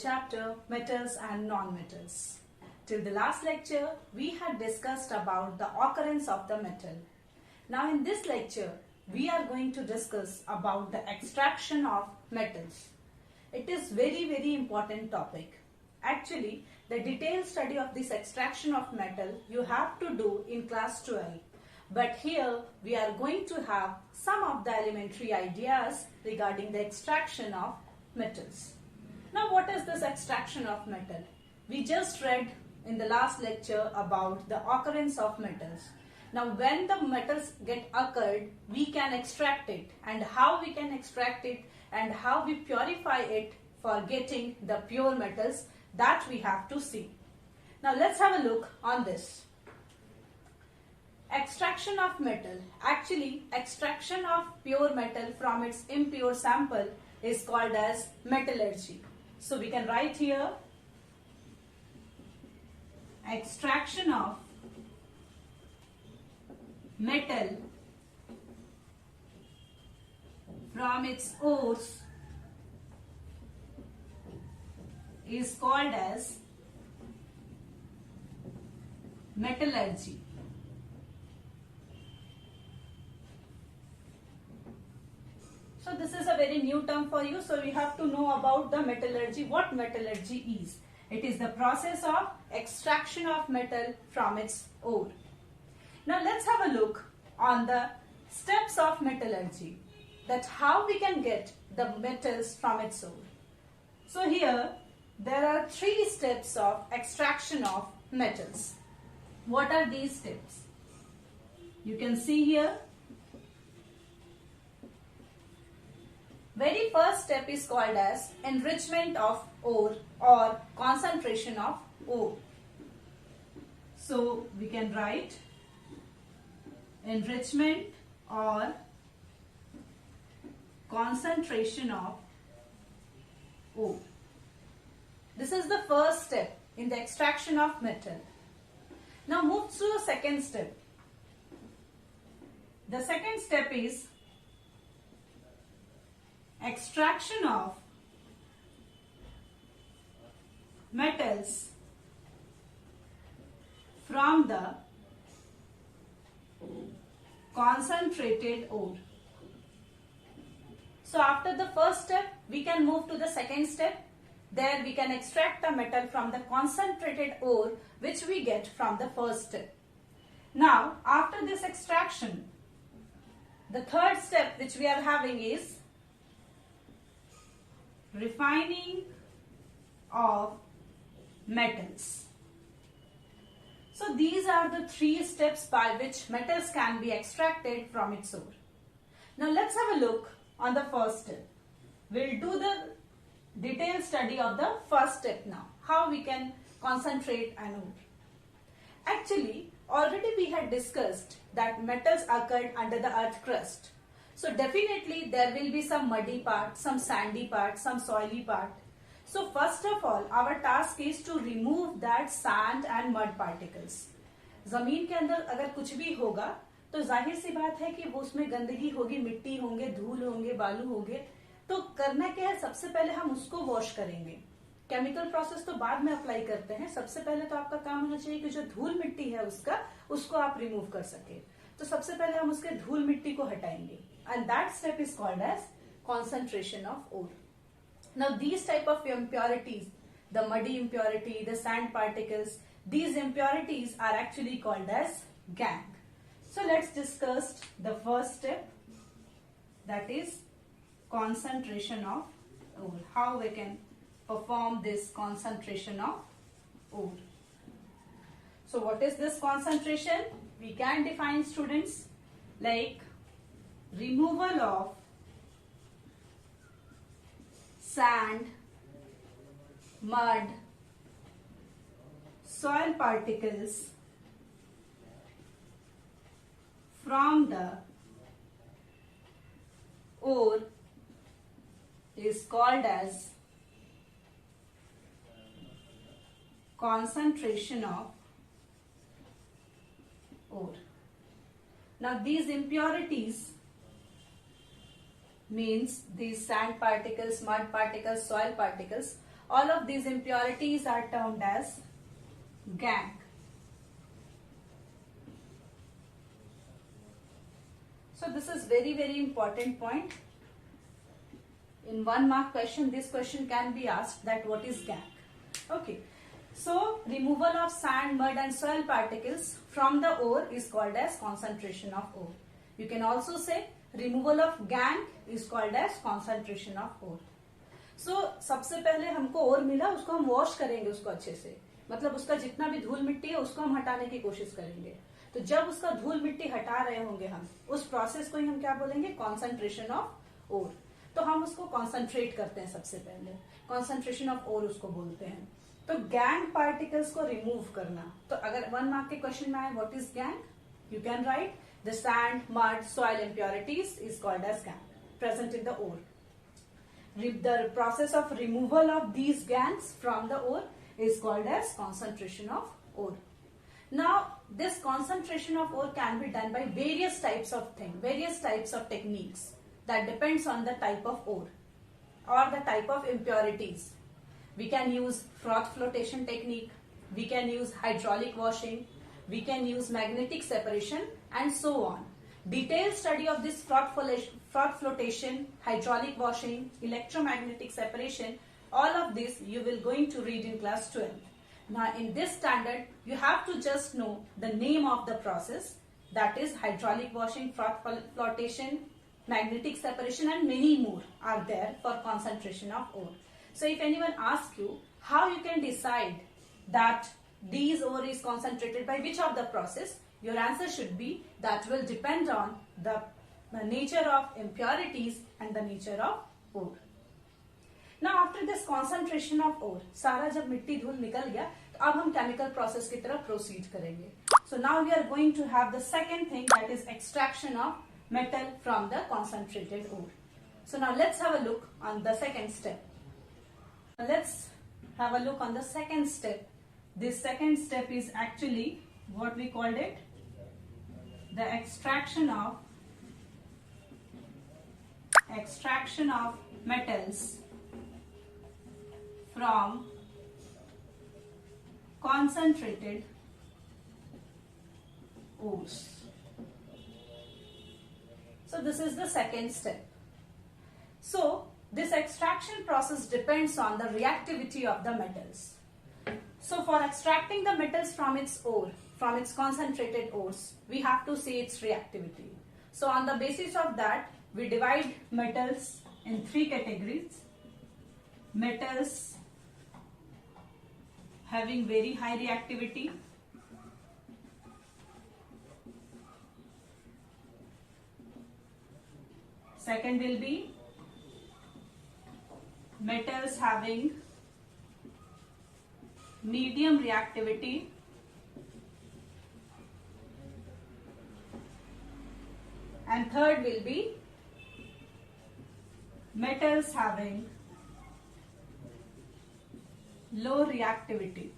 chapter Metals and Non-Metals. Till the last lecture, we had discussed about the occurrence of the metal. Now in this lecture, we are going to discuss about the extraction of metals. It is very important topic. Actually, the detailed study of this extraction of metal you have to do in class 12. But here we are going to have some of the elementary ideas regarding the extraction of metals. Now what is this extraction of metal? We just read in the last lecture about the occurrence of metals. Now when the metals get occurred, we can extract it, and how we can extract it and how we purify it for getting the pure metals, that we have to see. Now let's have a look on this. Extraction of metal. Actually, extraction of pure metal from its impure sample is called as metallurgy. So we can write here extraction of metal from its ores is called as metallurgy. So this is a very new term for you, so we have to know about the metallurgy. What metallurgy is? It is the process of extraction of metal from its ore. Now let's have a look on the steps of metallurgy, that how we can get the metals from its ore. So here there are 3 steps of extraction of metals. What are these steps? You can see here. Very first step is called as enrichment of ore or concentration of ore. So we can write enrichment or concentration of ore. This is the first step in the extraction of metal. Now move to the second step. The second step is extraction of metals from the concentrated ore. So after the first step, we can move to the second step. There we can extract the metal from the concentrated ore which we get from the first step. Now after this extraction, the third step which we are having is refining of metals. So these are the 3 steps by which metals can be extracted from its ore. Now let's have a look on the first step. We'll do the detailed study of the first step now. How we can concentrate an ore. Actually, already we had discussed that metals occurred under the earth crust. So definitely there will be some muddy part, some sandy part, some soily part. So first of all, our task is to remove that sand and mud particles. जमीन के अंदर अगर कुछ भी होगा तो जाहिर सी बात है कि वो उसमें गंदगी होगी, मिट्टी होंगे, धूल होंगे, बालू होंगे. तो करना क्या है, सबसे पहले हम उसको वॉश करेंगे. केमिकल प्रोसेस तो बाद में अप्लाई करते हैं. सबसे पहले तो आपका काम होना चाहिए कि जो धूल मिट्टी है उसको आप रिमूव कर सके. तो सबसे पहले हम उसके धूल मिट्टी को हटाएंगे. And that step is called as concentration of ore. Now these type of impurities, the muddy impurity, the sand particles, these impurities are actually called as gangue. So let's discuss the first step, that is concentration of ore. How we can perform this concentration of ore. So what is this concentration? We can define, students, like removal of sand, mud, soil particles from the ore is called as concentration of ore. Now these impurities means these sand particles, mud particles, soil particles, All of these impurities are termed as gangue. So this is very, very important point. In 1 mark question, this question can be asked that what is gangue. Okay. So removal of sand, mud and soil particles from the ore is called as concentration of ore. You can also say removal of gangue is called as concentration of ore. So सबसे पहले हमको ओर मिला, उसको हम wash करेंगे उसको अच्छे से, मतलब उसका जितना भी धूल मिट्टी है उसको हम हटाने की कोशिश करेंगे. तो जब उसका धूल मिट्टी हटा रहे होंगे हम, उस प्रोसेस को ही हम क्या बोलेंगे, कॉन्सेंट्रेशन ऑफ ओर. तो हम उसको कॉन्सेंट्रेट करते हैं सबसे पहले, कॉन्सेंट्रेशन ऑफ ओर उसको बोलते हैं. तो गैंग पार्टिकल्स को रिमूव करना. तो अगर 1 मार्क के क्वेश्चन में आए what is gangue, you can write the sand, mud, soil impurities is called as gangue present in the ore. The process of removal of these gangs from the ore is called as concentration of ore. Now this concentration of ore can be done by various types of things, various types of techniques that depends on the type of ore or the type of impurities. We can use froth flotation technique, we can use hydraulic washing, we can use magnetic separation and so on. Detailed study of this froth flotation, hydraulic washing, electromagnetic separation, all of this you will going to read in class 12. Now in this standard you have to just know the name of the process, that is hydraulic washing, froth flotation, magnetic separation and many more are there for concentration of ore. So if anyone asks you how you can decide that these ore is concentrated by which of the process, your answer should be that will depend on the nature of impurities and the nature of ore. Now after this concentration of ore, सारा जब मिट्टी धूल निकल गया, तो अब हम chemical process की तरफ proceed करेंगे. So now we are going to have the second thing, that is extraction of metal from the concentrated ore. So now let's have a look on the second step. Let's have a look on the second step. This second step is actually what we called it, the extraction of metals from concentrated ores. So this is the second step. So this extraction process depends on the reactivity of the metals. So for extracting the metals from its ore, from its concentrated ores, we have to see its reactivity. So on the basis of that, we divide metals in 3 categories. Metals having very high reactivity, second will be metals having medium reactivity, and third will be metals having low reactivity.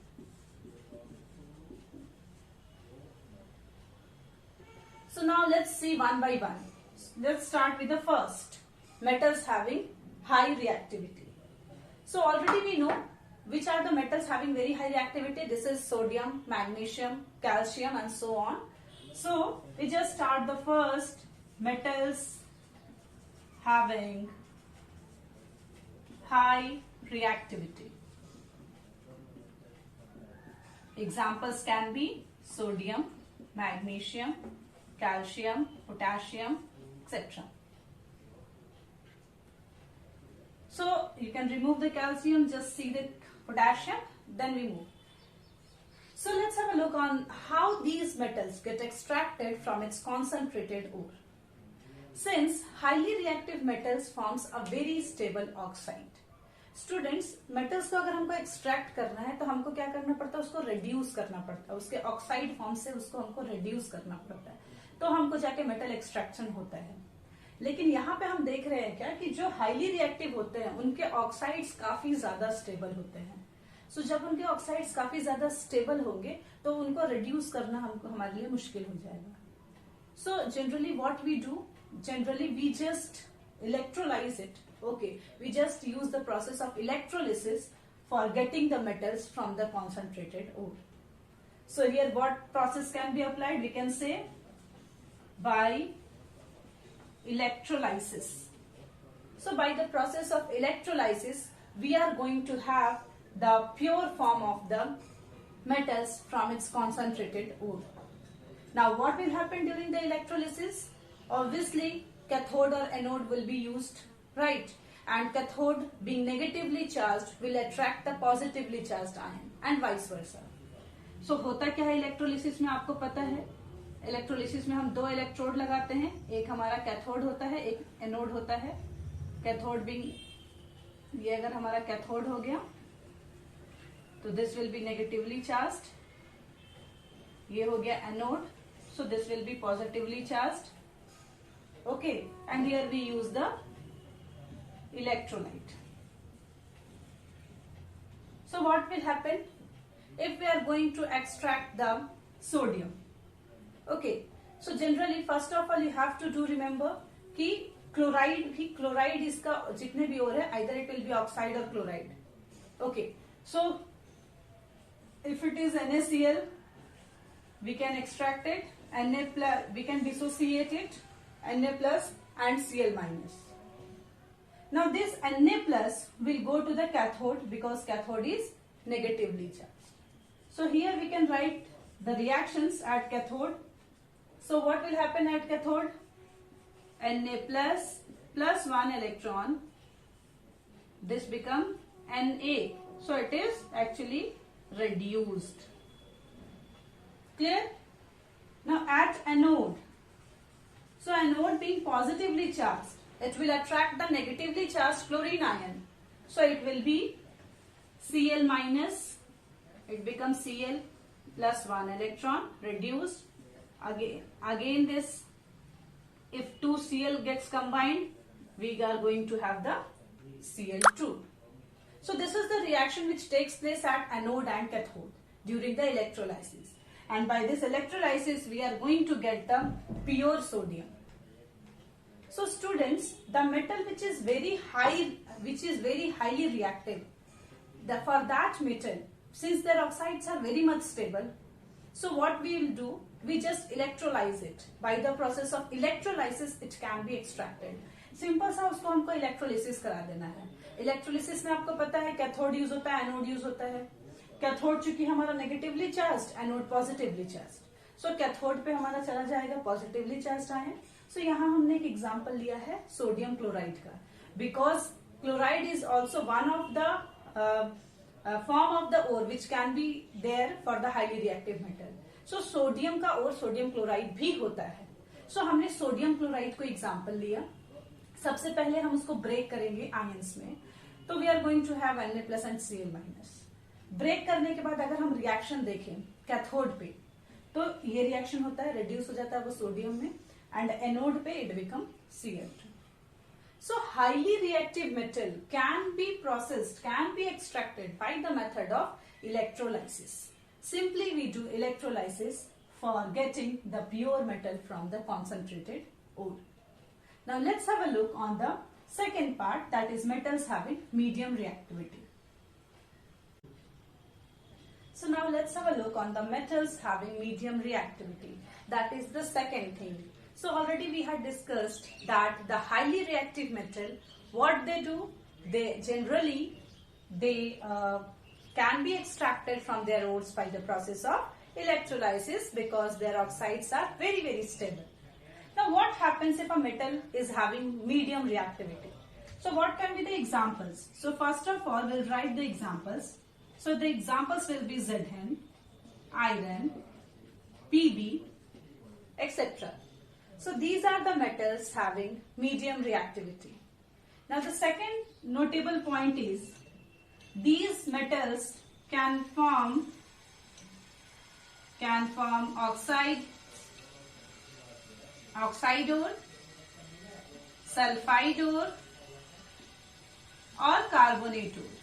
So now let's see one by one. Let's start with the first, metals having high reactivity. So already we know which are the metals having very high reactivity. This is sodium, magnesium, calcium and so on. So we just start the first, metals having high reactivity. Examples can be sodium, magnesium, calcium, potassium, etc. So you can remove the calcium, just see the potassium, then we move. So let's have a look on how these metals get extracted from its concentrated ore. Since highly reactive metals forms a very stable oxide. Students, metals को अगर हमको extract करना है तो हमको क्या करना पड़ता है, उसको रिड्यूस करना पड़ता है, उसके ऑक्साइड फॉर्म से उसको हमको रिड्यूस करना पड़ता है, तो हमको जाके मेटल एक्सट्रैक्शन होता है. लेकिन यहाँ पे हम देख रहे हैं क्या कि जो हाईली रिएक्टिव होते हैं उनके ऑक्साइड्स काफी ज्यादा स्टेबल होते हैं. सो जब उनके ऑक्साइड्स काफी ज्यादा स्टेबल होंगे तो उनको रिड्यूस करना हमको हमारे लिए मुश्किल हो जाएगा. So generally what we do, generally we just electrolyze it. Okay, we just use the process of electrolysis for getting the metals from the concentrated ore. So here what process can be applied? We can say by electrolysis. So by the process of electrolysis, we are going to have the pure form of the metals from its concentrated ore. Now what will happen during the electrolysis? Obviously cathode or anode will be used, right? And cathode being negatively charged will attract the positively charged ion and vice versa. So होता क्या है electrolysis में आपको पता है, electrolysis में हम दो इलेक्ट्रोड लगाते हैं, एक हमारा कैथोड होता है, एक एनोड होता है. कैथोड बीइंग ये अगर हमारा कैथोड हो गया तो this will be negatively charged, ये हो गया anode, so this will be positively charged. Okay, and here we use the electrolyte. So what will happen if we are going to extract the sodium? Okay, so generally first of all you have to do remember कि chloride इसका जितने भी और है either it will be oxide or chloride. Okay, so if it is NaCl we can extract it, Na plus we can dissociate it, Na plus and Cl minus. Now this Na plus will go to the cathode because cathode is negatively charged. So here we can write the reactions at cathode. So what will happen at cathode? Na plus plus 1 electron, this become Na. So it is actually reduced. Clear? Now at anode. So anode being positively charged, it will attract the negatively charged chlorine ion. So it will be Cl minus, it becomes Cl plus 1 electron reduced. Again this, if 2 Cl gets combined, we are going to have the Cl2. So this is the reaction which takes place at anode and cathode during the electrolysis. And by this electrolysis, we are going to get the pure sodium. So students, the metal which is very highly reactive, for that metal, since their oxides are very much stable, so what we will do, we just electrolyze it. By the process of electrolysis, it can be extracted. Simple सा उसको हमको electrolysis करा देना है. Electrolysis में आपको पता है कैथोड यूज होता है, एनोड यूज होता है. कैथोड चूंकि हमारा negatively charged, anode positively charged, so cathode पे हमारा चला जाएगा पॉजिटिवली चार्ज्ड आयन. सो यहाँ हमने एक एग्जांपल लिया है सोडियम क्लोराइड का, because chloride is also one of the form of the ore which can be there for the highly reactive metal. So sodium का और सोडियम क्लोराइड भी होता है. सो हमने सोडियम क्लोराइड को एग्जाम्पल लिया. सबसे पहले हम उसको ब्रेक करेंगे आयंस में, तो we are going to have Na plus and Cl minus. Break करने के बाद अगर हम रिएक्शन देखें कैथोड पे, तो ये रिएक्शन होता है, रिड्यूस हो जाता है वो सोडियम में, एंड एनोड पे it become Cl2. So highly reactive metal can be processed, can be extracted by the method of electrolysis. Simply we do electrolysis for getting the pure metal from the concentrated ore. Now let's have a look on the second part, that is metals having medium reactivity. So now let's have a look on the metals having medium reactivity. That is the second thing. So already we had discussed that the highly reactive metal, what they do, they generally can be extracted from their ores by the process of electrolysis because their oxides are very, very stable. Now what happens if a metal is having medium reactivity? So what can be the examples? So first of all, we'll write the examples. So the examples will be Zn, iron, Pb, etc. So these are the metals having medium reactivity. Now the second notable point is these metals can form oxide ore, sulfide ore or carbonate ore.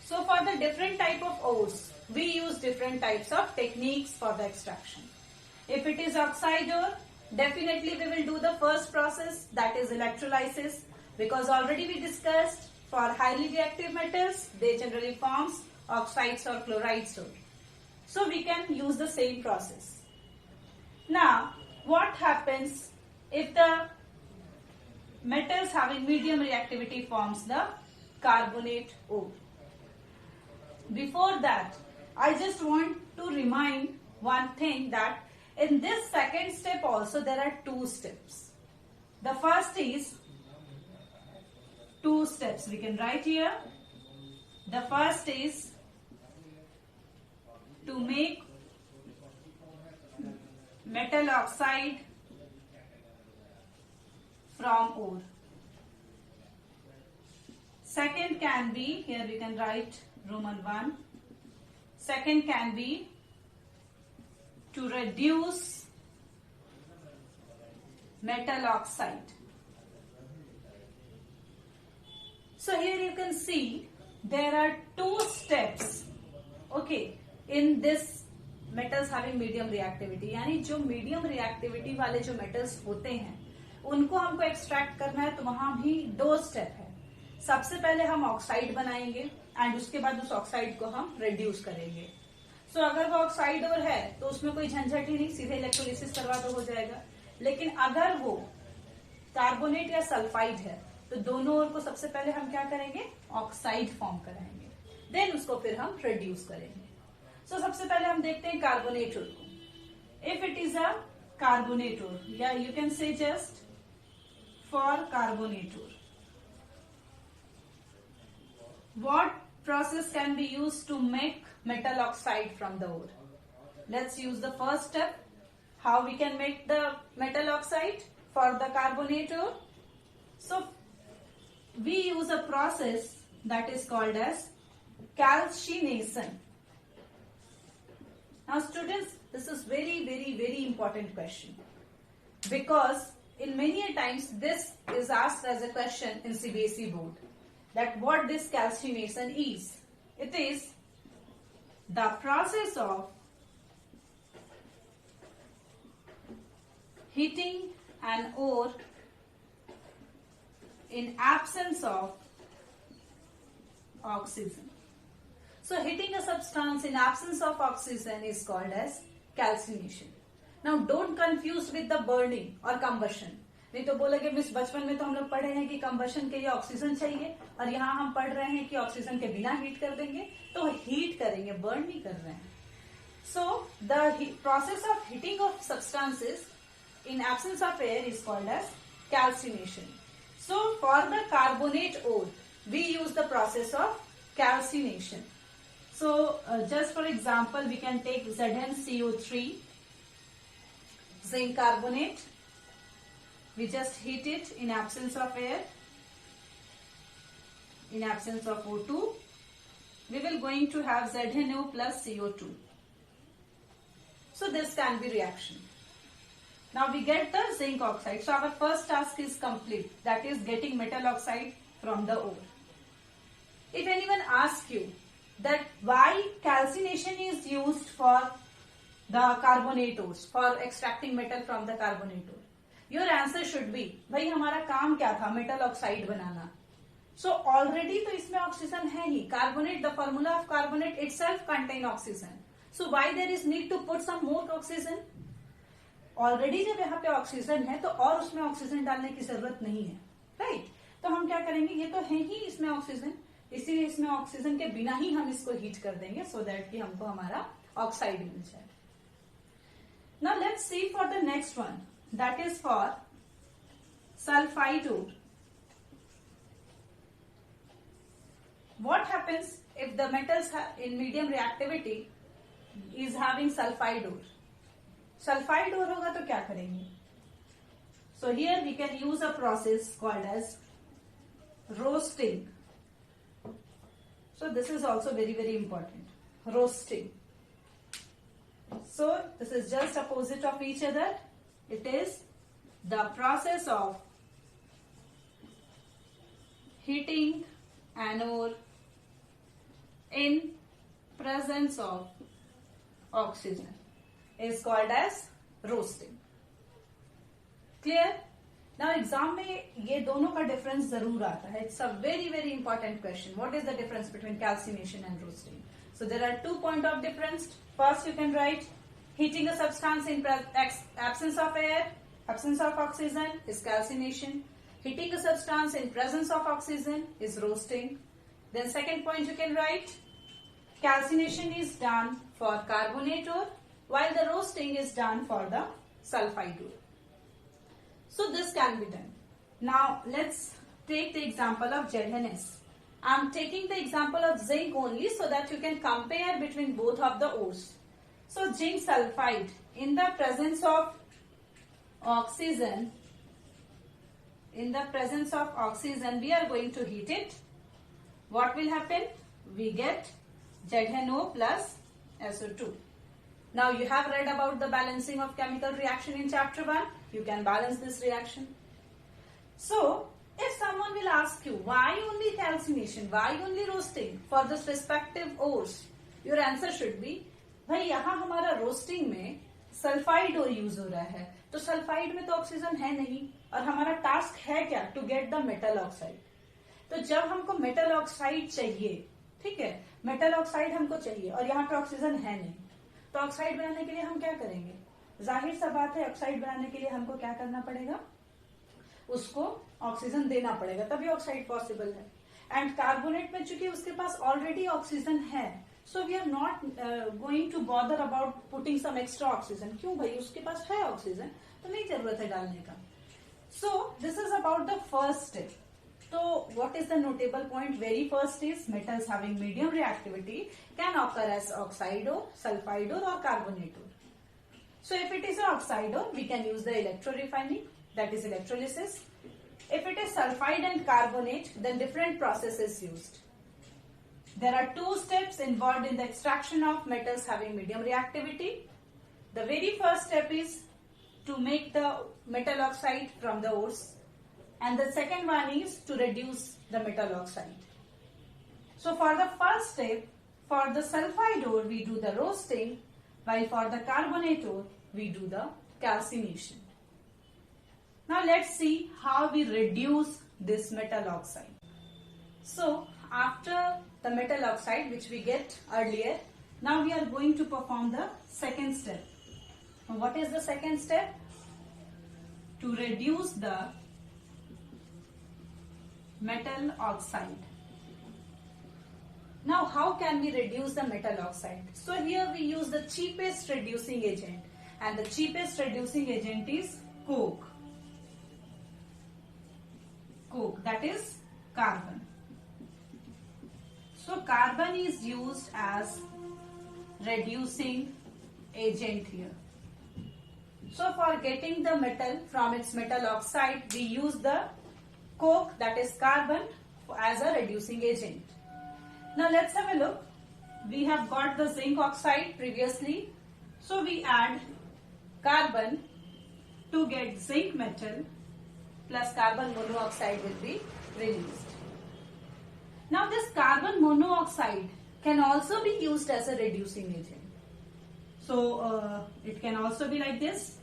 So for the different type of ores, we use different types of techniques for the extraction. If it is oxide ore, definitely we will do the first process, that is electrolysis, because already we discussed for highly reactive metals, they generally forms oxides or chlorides. So we can use the same process. Now, what happens if the metals having medium reactivity forms the carbonate ore? Before that, I just want to remind one thing, that in this second step also there are two steps. The first is two steps. We can write here. The first is to make metal oxide from ore. Second can be, here we can write Roman 1. Second can be to reduce metal oxide. So here you can see there are two steps, okay, in this metals having medium reactivity. यानी जो medium reactivity वाले जो metals होते हैं उनको हमको extract करना है, तो वहां भी दो स्टेप है. सबसे पहले हम ऑक्साइड बनाएंगे एंड उसके बाद उस ऑक्साइड को हम रिड्यूस करेंगे. सो अगर वो ऑक्साइड और है तो उसमें कोई झंझट ही नहीं, सीधे इलेक्ट्रोलिसिस करवा दो हो जाएगा. लेकिन अगर वो कार्बोनेट या सल्फाइड है तो दोनों ओर को सबसे पहले हम क्या करेंगे, ऑक्साइड फॉर्म कराएंगे, देन उसको फिर हम रिड्यूस करेंगे. सो सबसे पहले हम देखते हैं कार्बोनेट ओर को. If it is a carbonate ore, या you can say just for carbonate ore, what process can be used to make metal oxide from the ore? Let's use the first step. How we can make the metal oxide for the carbonate ore? So we use a process that is called as calcination. Now students, this is very important question, because in many a times this is asked as a question in CBSE board, that what this calcination is. It is the process of heating an ore in absence of oxygen. So heating a substance in absence of oxygen is called as calcination. Now don't confuse with the burning or combustion. नहीं तो बोलोगे miss बचपन में तो हम लोग पढ़े हैं कि कंबशन के लिए ऑक्सीजन चाहिए, और यहाँ हम पढ़ रहे हैं कि ऑक्सीजन के बिना हीट कर देंगे. तो हीट करेंगे, बर्न नहीं कर रहे हैं. So the process of heating of substances in absence of air is called as calcination. So for the carbonate ore we use the process of calcination. So just for example we can take ZnCO3, zinc carbonate. We just heat it in absence of air, in absence of O2. We will going to have ZnO plus CO2. So this can be reaction. Now we get the zinc oxide. So our first task is complete. That is getting metal oxide from the ore. If anyone asks you that why calcination is used for the carbonate ores, for extracting metal from the carbonate ore, your answer should be, भाई हमारा काम क्या था, metal oxide बनाना. So already तो इसमें oxygen है ही. Carbonate, the formula of carbonate itself contain oxygen. So why there is need to put some more oxygen? Already जब यहाँ पे ऑक्सीजन है तो और उसमें ऑक्सीजन डालने की जरूरत नहीं है, राइट? तो हम क्या करेंगे, ये तो है ही इसमें ऑक्सीजन, इसीलिए इसमें ऑक्सीजन के बिना ही हम इसको हीट कर देंगे, सो दैट कि हमको हमारा ऑक्साइड मिल जाए. Now let's see for the next one. That is for sulfide ore. What happens if the metals in medium reactivity is having sulfide ore? Sulfide ore होगा तो क्या करेंगे? So here we can use a process called as roasting. So this is also very important. Roasting. So this is just opposite of each other. It is the process of heating an ore in presence of oxygen is called as roasting. Clear? Now exam में ये दोनों का difference जरूर आता है. It's a very very important question. What is the difference between calcination and roasting? So there are 2 point of difference. First you can write heating a substance in absence of air, absence of oxygen is calcination. Heating a substance in presence of oxygen is roasting. Then second point you can write, calcination is done for carbonate ore while the roasting is done for the sulfide ore. So this can be done. Now let's take the example of ZnS. I am taking the example of zinc only so that you can compare between both of the ores. So zinc sulfide, in the presence of oxygen, we are going to heat it. What will happen? We get ZnO plus SO2. Now you have read about the balancing of chemical reaction in chapter 1. You can balance this reaction. So if someone will ask you, why only calcination, why only roasting for this respective ores, your answer should be, भाई यहाँ हमारा roasting में sulphide और use हो रहा है, तो sulphide में तो ऑक्सीजन है नहीं, और हमारा टास्क है क्या? To get the metal oxide. तो जब हमको मेटल ऑक्साइड चाहिए, ठीक है, मेटल ऑक्साइड हमको चाहिए और यहाँ पे ऑक्सीजन है नहीं, तो ऑक्साइड बनाने के लिए हम क्या करेंगे? जाहिर सा बात है, ऑक्साइड बनाने के लिए हमको क्या करना पड़ेगा? उसको ऑक्सीजन देना पड़ेगा, तभी ऑक्साइड पॉसिबल है. एंड कार्बोनेट में चूंकि उसके पास ऑलरेडी ऑक्सीजन है, so we are not going to bother about putting some extra oxygen. क्यों भाई, उसके पास है ऑक्सीजन, तो नहीं जरूरत है डालने का. So this is about the first step. So what is the notable point? Very first is metals having medium reactivity can occur as oxide ore, sulfide ore or carbonate ore. So if it is an oxide ore, we can use the electrorefining, that is electrolysis. If it is sulfide and carbonate, then different process is used. There are 2 steps involved in the extraction of metals having medium reactivity. The very first step is to make the metal oxide from the ores, and the second one is to reduce the metal oxide. So for the first step, for the sulfide ore we do the roasting, while for the carbonate ore we do the calcination. Now let's see how we reduce this metal oxide. So after the metal oxide which we get earlier, now we are going to perform the second step. What is the second step? To reduce the metal oxide. Now how can we reduce the metal oxide? So here we use the cheapest reducing agent, and the cheapest reducing agent is coke. Coke, that is carbon. So carbon is used as reducing agent here. So for getting the metal from its metal oxide, we use the coke, that is carbon, as a reducing agent. Now let's have a look. We have got the zinc oxide previously. So we add carbon to get zinc metal, plus carbon monoxide will be released. Now this carbon monoxide can also be used as a reducing agent. So it can also be like this.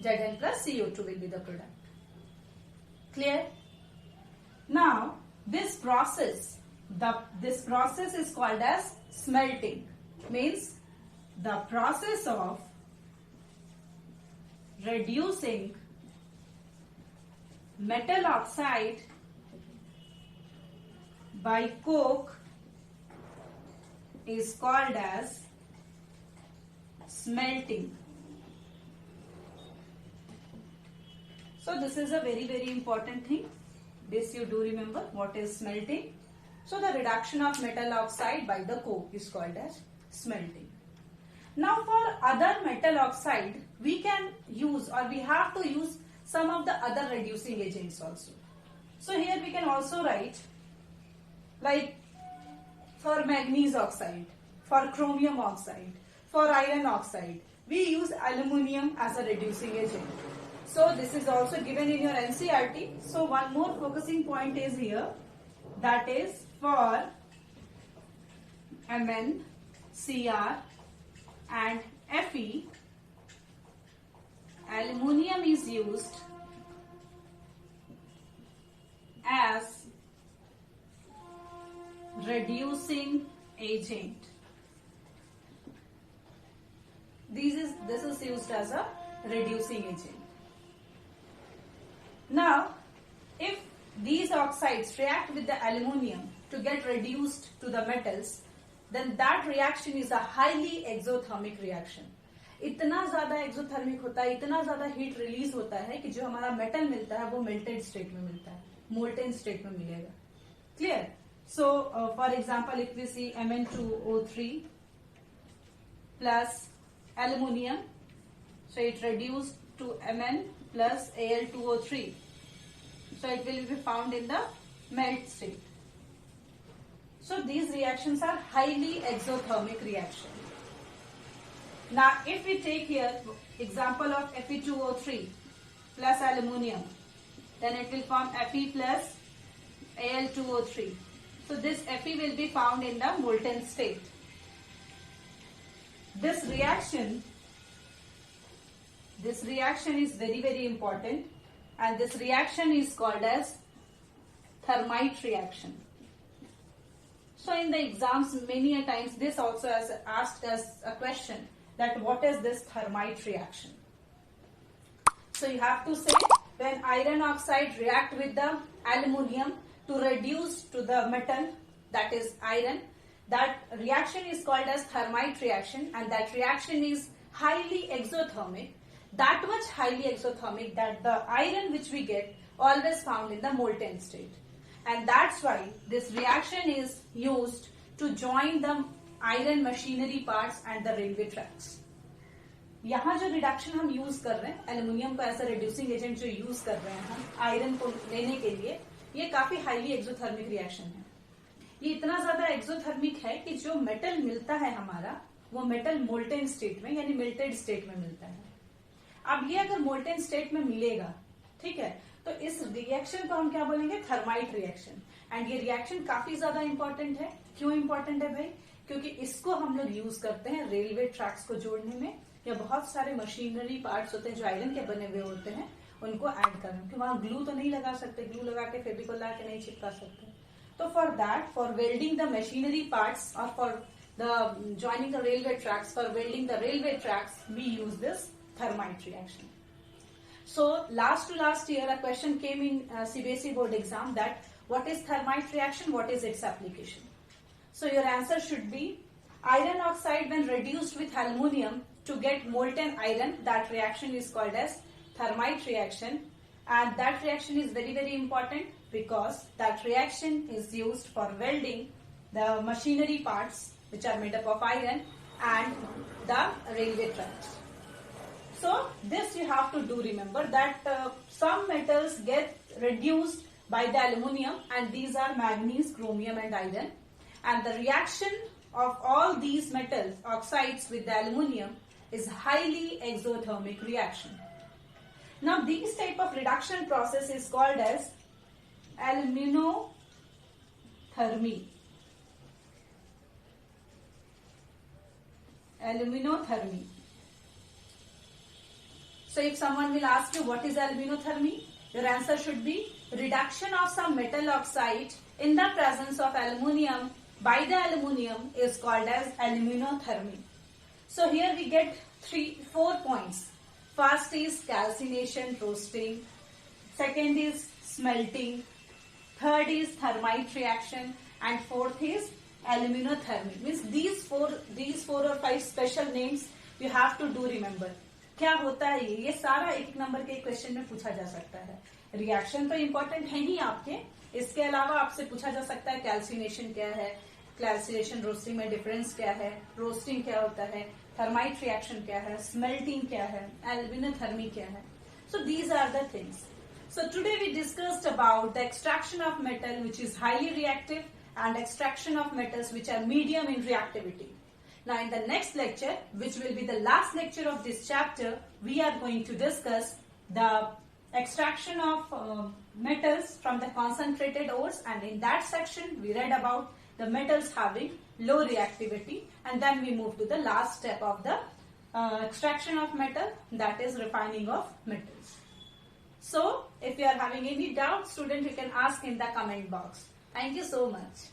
Zn plus CO2 will be the product. Clear? Now this process is called as smelting. Means the process of reducing metal oxide by coke is called as smelting. So this is a very very important thing. This you do remember what is smelting. So the reduction of metal oxide by the coke is called as smelting. Now for other metal oxide we can use, or we have to use, some of the other reducing agents also. So here we can also write, like for manganese oxide, for chromium oxide, for iron oxide, we use aluminium as a reducing agent. So this is also given in your NCERT. So one more focusing point is here, that is for Mn, Cr and Fe, aluminum is used as reducing agent. This is used as a reducing agent. Now, if these oxides react with the aluminum to get reduced to the metals, then that reaction is a highly exothermic reaction. इतना ज्यादा exothermic होता है, इतना ज्यादा heat release होता है कि जो हमारा मेटल मिलता है वो मेल्टेड स्टेट में मिलता है, मोल्टेन स्टेट में मिलेगा. Clear? So for example if we see Mn2O3 plus aluminium, so it reduced to Mn plus Al2O3, so it will be found in the melt state. So these reactions are highly exothermic reactions. Now if we take here example of Fe2O3 plus aluminium, then it will form Fe plus Al2O3. So this Fe will be found in the molten state. This reaction is very, very important, and this reaction is called as thermite reaction. So in the exams many a times this also has asked as a question that what is this thermite reaction? So you have to say when iron oxide react with the aluminium to reduce to the metal, that is iron, that reaction is called as thermite reaction, and that reaction is highly exothermic, that much highly exothermic that the iron which we get always found in the molten state. And that's why this reaction is used to join the iron machinery parts and the railway tracks. यहाँ जो reduction हम use कर रहे हैं, aluminium का ऐसा reducing agent जो use कर रहे हैं हम आयरन को लेने के लिए, ये काफी हाईली एक्सोथर्मिक रिएक्शन है. ये इतना ज्यादा एक्सोथर्मिक है कि जो मेटल मिलता है हमारा, वो मेटल मोल्टेन स्टेट में यानी मेल्टेड स्टेट में मिलता है. अब ये अगर मोल्टेन स्टेट में मिलेगा, ठीक है, तो इस रिएक्शन को हम क्या बोलेंगे? Thermite reaction. एंड ये रिएक्शन काफी ज्यादा इंपॉर्टेंट है. क्यों इंपॉर्टेंट है भाई? क्योंकि इसको हम लोग यूज करते हैं रेलवे ट्रैक्स को जोड़ने में, या बहुत सारे मशीनरी पार्ट्स होते हैं जो आयरन के बने हुए होते हैं उनको ऐड करना, क्योंकि वहां ग्लू तो नहीं लगा सकते, ग्लू लगा के फेविकोल लगा के नहीं चिपका सकते. तो for that, for welding the machinery parts और for the joining the railway tracks, for welding the railway tracks, we use this thermite reaction. So last to last year a question came in CBSE board exam that what is thermite reaction, what is its application. So your answer should be iron oxide when reduced with aluminium to get molten iron, that reaction is called as thermite reaction, and that reaction is very, very important because that reaction is used for welding the machinery parts which are made up of iron and the railway tracks. So this you have to do remember that some metals get reduced by the aluminium, and these are manganese, chromium and iron, and the reaction of all these metals oxides with the aluminium is highly exothermic reaction. Now this type of reduction process is called as aluminothermy. Aluminothermy. So if someone will ask you what is aluminothermy, your answer should be reduction of some metal oxide in the presence of aluminium by the aluminium is called as aluminothermy. So here we get 4 points. First is calcination, roasting. Second is smelting. Third is thermite reaction, and fourth is aluminothermy. Means these four or five special names you have to do remember. क्या होता है ये सारा एक number के question में पूछा जा सकता है. रिएक्शन तो इम्पोर्टेंट है ही आपके, इसके अलावा आपसे पूछा जा सकता है कैल्सिनेशन क्या है, कैल्सिनेशन रोस्टिंग में डिफरेंस क्या है, रोस्टिंग क्या होता है, थर्माइट रिएक्शन क्या है, स्मेल्टिंग क्या है, एल्यूमिनोथर्मी क्या है. So these are the things. So today we discussed about the extraction of metal which is highly reactive and extraction of metals which are medium in reactivity. Now in the next lecture, which will be the last lecture of this chapter, we are going to discuss the extraction of metals from the concentrated ores, and in that section we read about the metals having low reactivity, and then we move to the last step of the extraction of metal, that is refining of metals. So if you are having any doubt, student, you can ask in the comment box. Thank you so much.